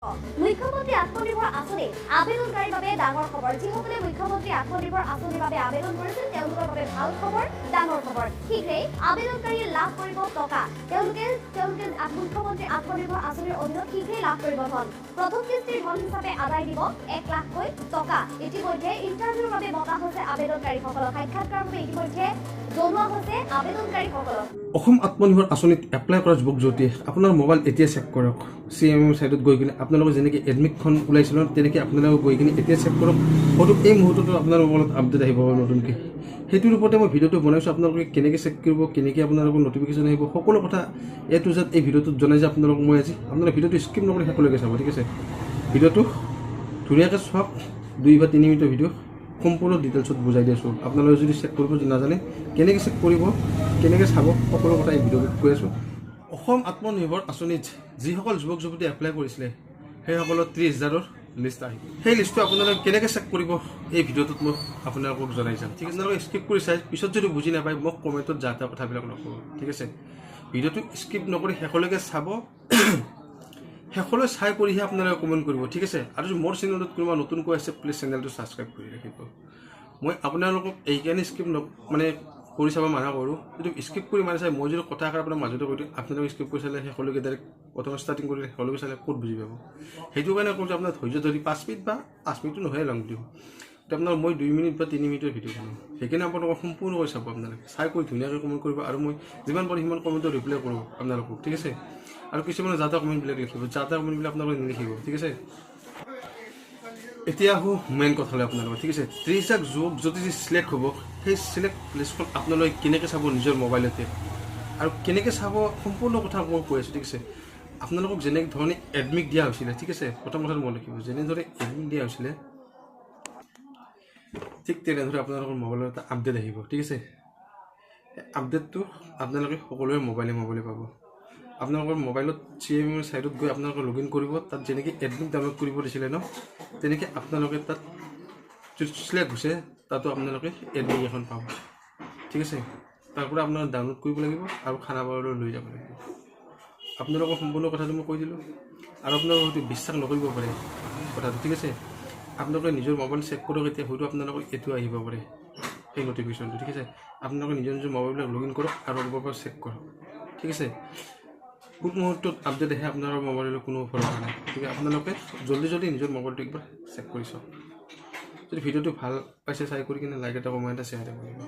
মুখ্যমন্ত্ৰী আত্মনিৰ্ভৰ আঁচনি আবেদনকাৰীৰ বাবে ডাঙৰ খবৰ। যিসকলে মুখ্যমন্ত্ৰী আত্মনিৰ্ভৰ আঁচনিৰ বাবে আবেদন কৰিছিল তেওঁলোকৰ বাবে ভাল খবৰ, ডাঙৰ খবৰ। শীঘ্ৰেই আবেদনকাৰীয়ে লাভ কৰিব টকা। তেওঁলোকে মুখ্যমন্ত্ৰী আত্মনিৰ্ভৰ আঁচনিৰ অধীনত শীঘ্ৰেই লাভ কৰিব ধন। প্ৰথম কিস্তিৰ ধন হিচাপে আদায় দিব 1 লাখকৈ টকা। ইতিমধ্যে ইণ্টাৰভিউৰ বাবে মতা হৈছে আবেদনকাৰীসকলক। সাক্ষাৎকাৰৰ বাবে ইতিমধ্যে জনোৱা হৈছে আবেদনকাৰীসকলক। অসম আত্মনিৰ্ভৰ আঁচনিত এপ্লাই কৰা যুৱক যুৱতীয়ে আপোনাৰ মোবাইল এতিয়া চেক কৰক। CMM সাইটত গৈ কিনে আপোনালোকে যেনেকৈ এডমিটখন ওলাইছিল তেনেকৈ আপোনালোকে গৈ কিনে এতিয়া চেক কৰক। হয়তো এই মুহূৰ্ততো আপোনাৰ মোবাইলত আপডেট আহিব নতুনকৈ। সেইটোৰ ওপৰতে মই ভিডিঅ'টো বনাইছোঁ। আপোনালোকে কেনেকৈ চেক কৰিব, কেনেকৈ আপোনালোকৰ নটিফিকেশ্যন আহিব, সকলো কথা A to Z এই ভিডিঅ'টোত জনাই যে আপোনালোকক মই আজি আপোনালোকে ভিডিঅ'টো স্কিপ নকৰি শেষলৈকে চাব, ঠিক আছে। ভিডিঅ'টো ধুনীয়াকৈ চাওক। 2 বা 3 মিনিটৰ ভিডিঅ' সম্পূৰ্ণ ডিটেইলছত বুজাই দি আছোঁ। আপোনালোকে যদি চেক কৰিব নাজানে কেনেকৈ চেক কৰিব, কেনেকৈ চাব, সকলো কথা এই ভিডিঅ'টোত কৈ আছোঁ। অসম আত্মনিৰ্ভৰ আঁচনিত যিসকল যুৱক যুৱতী এপ্লাই কৰিছিলে সেইসকলৰ 30,000ৰ লিষ্ট আহিব। সেই লিষ্টটো আপোনালোকে কেনেকৈ চেক কৰিব এই ভিডিঅ'টোত মই আপোনালোকক জনাই যাম, ঠিক আছে। আপোনালোকে স্কিপ কৰি চাই পিছত যদি বুজি নাপায় মোক কমেণ্টত যা তা কথাবিলাক নক'ব, ঠিক আছে। ভিডিঅ'টো স্কিপ নকৰি শেষলৈকে চাব। শেষলৈ চাই কৰিহে আপোনালোকে কমেণ্ট কৰিব, ঠিক আছে। আৰু মোৰ চেনেলটোত কোনোবা নতুনকৈ আছে প্লিজ চেনেলটো ছাবস্ক্ৰাইব কৰি ৰাখিব। মই আপোনালোকক এইকাৰণে স্কিপ কৰি চাব মানা কৰোঁ। যদি স্কিপ কৰি মানে চাই মই যদি কথা এষাৰ আপোনাৰ মাজতে কৈ দিওঁ আপোনালোকে স্কিপ কৰি চালে শেষলৈকে ডাইৰেক্ট প্ৰথমে ষ্টাৰ্টিং কৰিলে শেষলৈকে চালে ক'ত বুজি পাব। সেইটো কাৰণে কৈছোঁ আপোনাৰ ধৈৰ্য ধৰি 5 মিনিট বা 5 মিনিটটো নহয় লং ভিডিঅ'। এতিয়া আপোনাৰ মই 2 মিনিট বা 3 মিনিটৰ ভিডিঅ' বনাওঁ। সেইকাৰণে আপোনালোকক সম্পূৰ্ণকৈ চাব। আপোনালোকে চাই কৰি ধুনীয়াকৈ কমেণ্ট কৰিব আৰু মই যিমান পাৰোঁ সিমান কমেণ্টত ৰিপ্লাই কৰোঁ আপোনালোকক, ঠিক আছে। আৰু কিছুমানে যা তা কমেণ্টবিলাক লিখিব, যা তা কমেণ্টবিলাক আপোনালোকে নিলিখিব, ঠিক আছে। এতিয়া আহোঁ মেইন কথালৈ আপোনালোকৰ, ঠিক আছে। 30,000 যুৱক যদি চিলেক্ট হ'ব সেই চিলেক্ট লিষ্টখন আপোনালোকে কেনেকৈ চাব নিজৰ মোবাইলতে আৰু কেনেকৈ চাব সম্পূৰ্ণ কথা মই কৈ আছোঁ, ঠিক আছে। আপোনালোকক যেনে ধৰণে এডমিট দিয়া হৈছিলে, ঠিক আছে। প্ৰথম কথাটো মই লিখিব যেনেদৰে এডমিট দিয়া হৈছিলে ঠিক তেনেদৰে আপোনালোকৰ মোবাইলত এটা আপডেট আহিব, ঠিক আছে। আপডেটটো আপোনালোকে সকলোৰে মোবাইলে পাব। আপোনালোকৰ মোবাইলত CMM সাইটত গৈ আপোনালোকে লগ ইন কৰিব। তাত যেনেকৈ এডমিট ডাউনলোড কৰিব দিছিলে ন তেনেকৈ আপোনালোকে তাত চিলেক্ট হৈছে তাতো আপোনালোকে এডমিট এখন পাব, ঠিক আছে। তাৰ পৰা আপোনালোকে ডাউনলোড কৰিব লাগিব আৰু খানাপাৰালৈ লৈ যাব লাগিব। আপোনালোকৰ সম্পূৰ্ণ কথাটো মই কৈ দিলোঁ। আৰু আপোনালোকে হয়তো বিশ্বাস নকৰিব পাৰে কথাটো, ঠিক আছে। আপোনালোকে নিজৰ মোবাইল চেক কৰক। এতিয়া হয়তো আপোনালোকৰ এইটো আহিব পাৰে সেই নটিফিকেশ্যনটো, ঠিক আছে। আপোনালোকে নিজৰ মোবাইলবিলাক লগ ইন কৰক আৰু আগৰ পৰা চেক কৰক, ঠিক আছে। কোন মুহূৰ্তত আপডেট আহে আপোনাৰ মোবাইলৰ কোনো ভৰসা নাই, গতিকে আপোনালোকে জলদি নিজৰ মোবাইলটো একবাৰ চেক কৰি চাওক। যদি ভিডিঅ'টো ভাল পাইছে চাই কৰি কিনে লাইক এটা কমেণ্ট এটা শ্বেয়াৰ কৰিব।